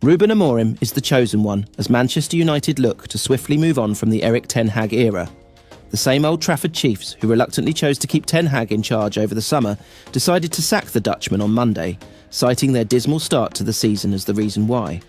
Ruben Amorim is the chosen one as Manchester United look to swiftly move on from the Erik Ten Hag era. The same Old Trafford Chiefs, who reluctantly chose to keep Ten Hag in charge over the summer, decided to sack the Dutchman on Monday, citing their dismal start to the season as the reason why.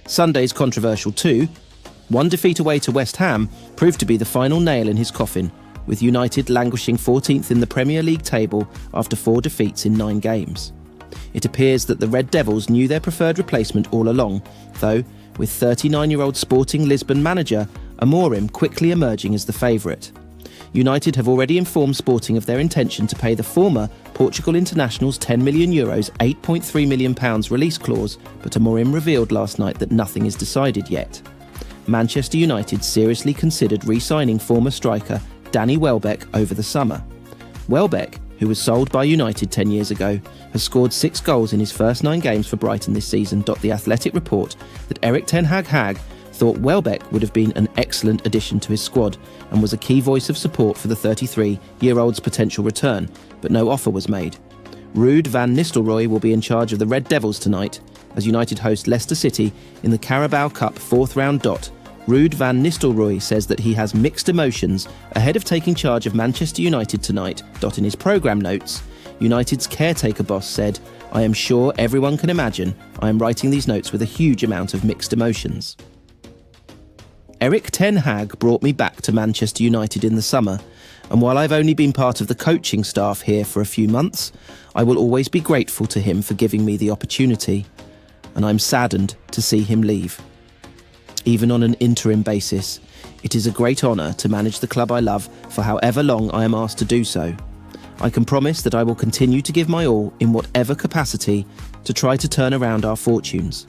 Sunday's controversial too. One defeat away to West Ham proved to be the final nail in his coffin, with United languishing 14th in the Premier League table after 4 defeats in 9 games. It appears that the Red Devils knew their preferred replacement all along, though, with 39-year-old Sporting Lisbon manager Amorim quickly emerging as the favourite. United have already informed Sporting of their intention to pay the former Portugal international's €10 million, £8.3 million release clause, but Amorim revealed last night that nothing is decided yet. Manchester United seriously considered re-signing former striker Danny Welbeck over the summer. Welbeck, who was sold by United 10 years ago, has scored 6 goals in his first 9 games for Brighton this season. The Athletic report that Erik Ten Hag thought Welbeck would have been an excellent addition to his squad and was a key voice of support for the 33-year-old's potential return, but no offer was made. Ruud van Nistelrooy will be in charge of the Red Devils tonight as United host Leicester City in the Carabao Cup 4th round. Ruud van Nistelrooy says that he has mixed emotions ahead of taking charge of Manchester United tonight. In his programme notes, United's caretaker boss said, "I am sure everyone can imagine I am writing these notes with a huge amount of mixed emotions." Erik Ten Hag brought me back to Manchester United in the summer, and while I've only been part of the coaching staff here for a few months, I will always be grateful to him for giving me the opportunity, and I'm saddened to see him leave. Even on an interim basis, it is a great honour to manage the club I love for however long I am asked to do so. I can promise that I will continue to give my all in whatever capacity to try to turn around our fortunes.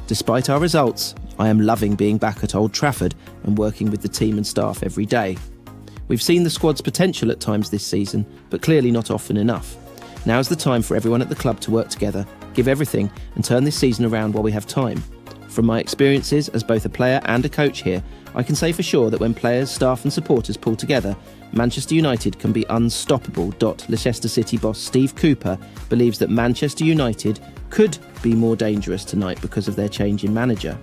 Despite our results, I am loving being back at Old Trafford and working with the team and staff every day. We've seen the squad's potential at times this season, but clearly not often enough. Now's the time for everyone at the club to work together, give everything, and turn this season around while we have time. From my experiences as both a player and a coach here, I can say for sure that when players, staff and supporters pull together, Manchester United can be unstoppable. Leicester City boss Steve Cooper believes that Manchester United could be more dangerous tonight because of their change in manager.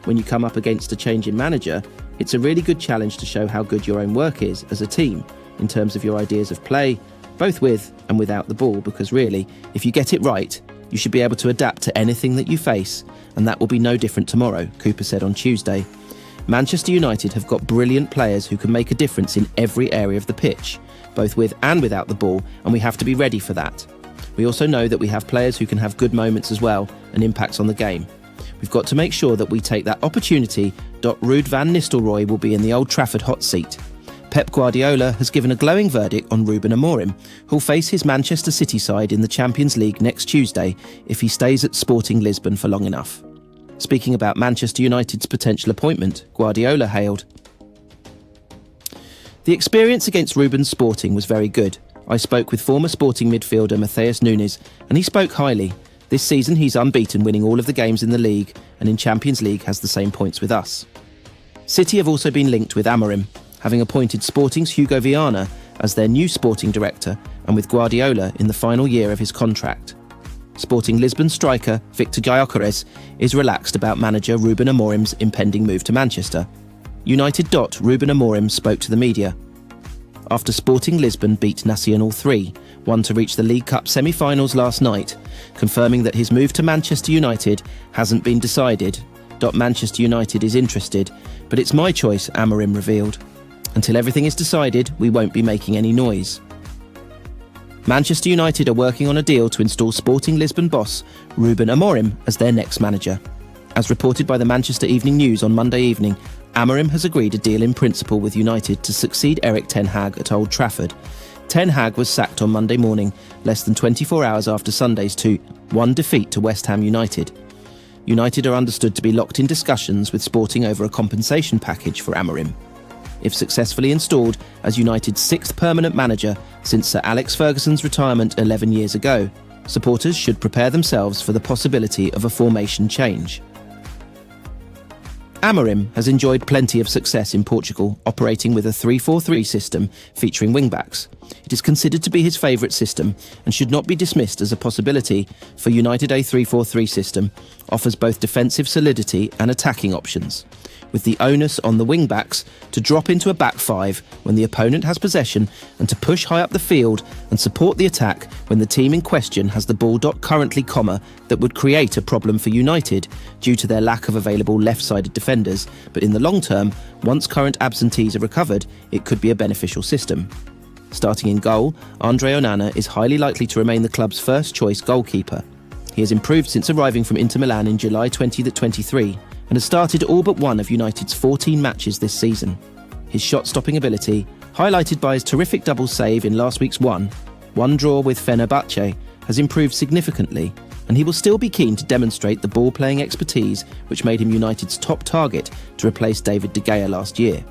When you come up against a change in manager, it's a really good challenge to show how good your own work is as a team in terms of your ideas of play, both with and without the ball, because really, if you get it right, you should be able to adapt to anything that you face, and that will be no different tomorrow, Cooper said on Tuesday. Manchester United have got brilliant players who can make a difference in every area of the pitch, both with and without the ball, and we have to be ready for that. We also know that we have players who can have good moments as well and impacts on the game. We've got to make sure that we take that opportunity. Ruud van Nistelrooy will be in the Old Trafford hot seat. Pep Guardiola has given a glowing verdict on Ruben Amorim, who'll face his Manchester City side in the Champions League next Tuesday if he stays at Sporting Lisbon for long enough. Speaking about Manchester United's potential appointment, Guardiola hailed, "The experience against Ruben's Sporting was very good. I spoke with former Sporting midfielder Matheus Nunes, and he spoke highly. This season he's unbeaten, winning all of the games in the league, and in Champions League has the same points with us." City have also been linked with Amorim, having appointed Sporting's Hugo Viana as their new sporting director, and with Guardiola in the final year of his contract. Sporting Lisbon striker Victor Gyökeres is relaxed about manager Ruben Amorim's impending move to Manchester. United. Ruben Amorim spoke to the media after Sporting Lisbon beat Nacional 3-1 to reach the League Cup semi-finals last night, confirming that his move to Manchester United hasn't been decided. Manchester United is interested, but it's my choice, Amorim revealed. Until everything is decided, we won't be making any noise. Manchester United are working on a deal to install Sporting Lisbon boss Ruben Amorim as their next manager. As reported by the Manchester Evening News on Monday evening, Amorim has agreed a deal in principle with United to succeed Erik Ten Hag at Old Trafford. Ten Hag was sacked on Monday morning, less than 24 hours after Sunday's 2-1 defeat to West Ham United. United are understood to be locked in discussions with Sporting over a compensation package for Amorim. If successfully installed as United's 6th permanent manager since Sir Alex Ferguson's retirement 11 years ago, supporters should prepare themselves for the possibility of a formation change. Amorim has enjoyed plenty of success in Portugal, operating with a 3-4-3 system featuring wing-backs. It is considered to be his favourite system and should not be dismissed as a possibility, for United a 3-4-3 system offers both defensive solidity and attacking options, with the onus on the wing-backs to drop into a back five when the opponent has possession and to push high up the field and support the attack when the team in question has the ball. Currently, that would create a problem for United due to their lack of available left-sided defenders, but in the long term, once current absentees are recovered, it could be a beneficial system. Starting in goal, Andre Onana is highly likely to remain the club's first-choice goalkeeper. He has improved since arriving from Inter Milan in July 2023 and has started all but one of United's 14 matches this season. His shot-stopping ability, highlighted by his terrific double save in last week's 1-1 draw with Fenerbahce, has improved significantly, and he will still be keen to demonstrate the ball-playing expertise which made him United's top target to replace David de Gea last year.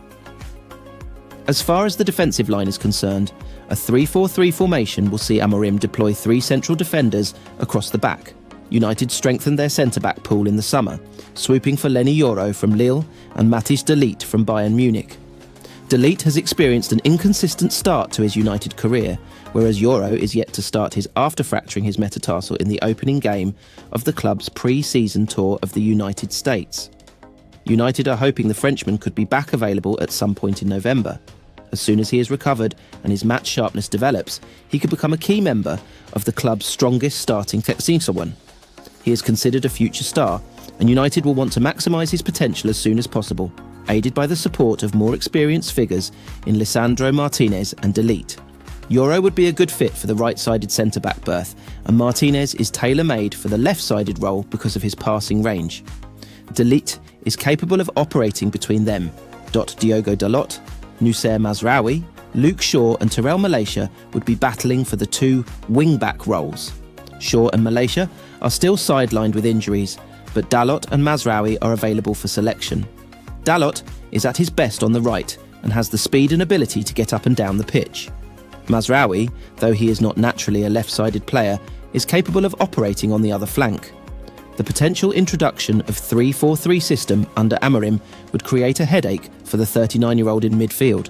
As far as the defensive line is concerned, a 3-4-3 formation will see Amorim deploy 3 central defenders across the back. United strengthened their centre-back pool in the summer, swooping for Leny Yoro from Lille and Matthijs de Ligt from Bayern Munich. De Ligt has experienced an inconsistent start to his United career, whereas Yoro is yet to start his after fracturing his metatarsal in the opening game of the club's pre-season tour of the United States. United are hoping the Frenchman could be back available at some point in November. As soon as he is recovered and his match sharpness develops, he could become a key member of the club's strongest starting fixtures. He is considered a future star, and United will want to maximise his potential as soon as possible, aided by the support of more experienced figures in Lisandro Martinez and De Ligt. Yoro would be a good fit for the right-sided centre-back berth, and Martinez is tailor-made for the left-sided role because of his passing range. De Ligt is capable of operating between them. Diogo Dalot, Noussair Mazraoui, Luke Shaw and Tyrell Malacia would be battling for the 2 wing-back roles. Shaw and Malacia are still sidelined with injuries, but Dalot and Mazraoui are available for selection. Dalot is at his best on the right and has the speed and ability to get up and down the pitch. Mazraoui, though he is not naturally a left-sided player, is capable of operating on the other flank. The potential introduction of 3-4-3 system under Amorim would create a headache for the 39-year-old in midfield.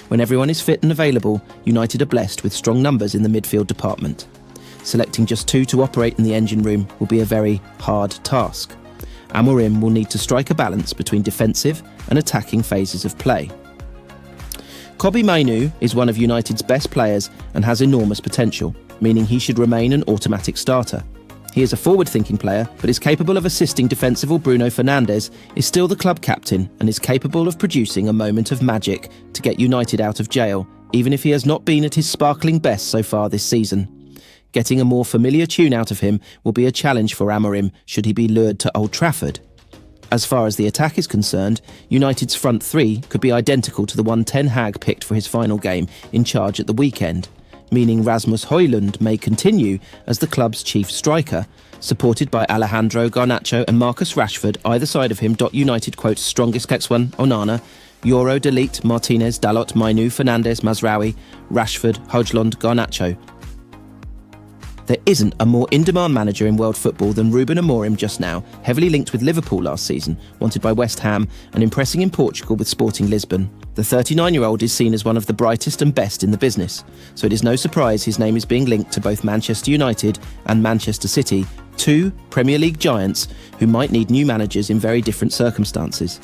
When everyone is fit and available, United are blessed with strong numbers in the midfield department. Selecting just 2 to operate in the engine room will be a very hard task. Amorim will need to strike a balance between defensive and attacking phases of play. Kobbie Mainoo is one of United's best players and has enormous potential, meaning he should remain an automatic starter. He is a forward-thinking player, but is capable of assisting defensive Bruno Fernandes, is still the club captain and is capable of producing a moment of magic to get United out of jail, even if he has not been at his sparkling best so far this season. Getting a more familiar tune out of him will be a challenge for Amorim should he be lured to Old Trafford. As far as the attack is concerned, United's front 3 could be identical to the one Ten Hag picked for his final game in charge at the weekend, meaning Rasmus Højlund may continue as the club's chief striker, supported by Alejandro Garnacho and Marcus Rashford either side of him. United quotes strongest X1 Onana, Yoro, De Ligt, Martinez, Dalot, Mainoo, Fernandes, Mazraoui, Rashford, Højlund, Garnacho. There isn't a more in-demand manager in world football than Ruben Amorim just now, heavily linked with Liverpool last season, wanted by West Ham and impressing in Portugal with Sporting Lisbon. The 39-year-old is seen as one of the brightest and best in the business, so it is no surprise his name is being linked to both Manchester United and Manchester City, 2 Premier League giants who might need new managers in very different circumstances.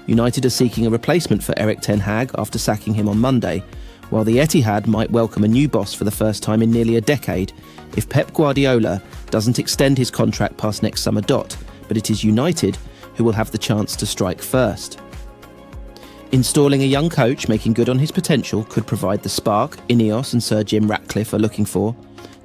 United are seeking a replacement for Erik Ten Hag after sacking him on Monday, while the Etihad might welcome a new boss for the first time in nearly a decade if Pep Guardiola doesn't extend his contract past next summer. But it is United who will have the chance to strike first. Installing a young coach making good on his potential could provide the spark Ineos and Sir Jim Ratcliffe are looking for.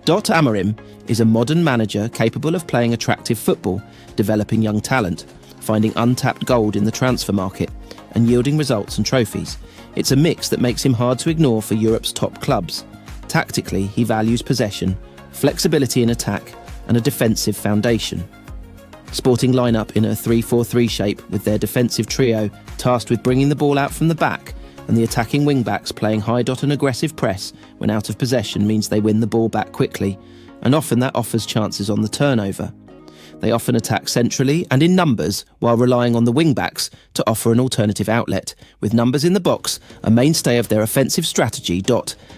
Amorim is a modern manager capable of playing attractive football, developing young talent, finding untapped gold in the transfer market, and yielding results and trophies. It's a mix that makes him hard to ignore for Europe's top clubs. Tactically, he values possession, flexibility in attack, and a defensive foundation. Sporting line up in a 3-4-3 shape with their defensive trio tasked with bringing the ball out from the back, and the attacking wing-backs playing high and aggressive press when out of possession means they win the ball back quickly, and often that offers chances on the turnover. They often attack centrally and in numbers while relying on the wing-backs to offer an alternative outlet. With numbers in the box, a mainstay of their offensive strategy.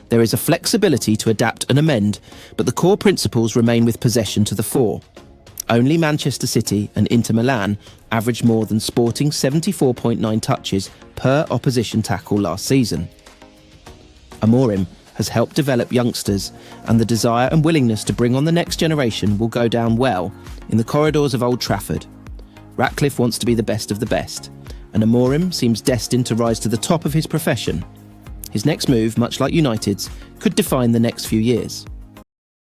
There is a flexibility to adapt and amend, but the core principles remain with possession to the fore. Only Manchester City and Inter Milan averaged more than Sporting's 74.9 touches per opposition tackle last season. Amorim has helped develop youngsters, and the desire and willingness to bring on the next generation will go down well in the corridors of Old Trafford. Ratcliffe wants to be the best of the best, and Amorim seems destined to rise to the top of his profession. His next move, much like United's, could define the next few years.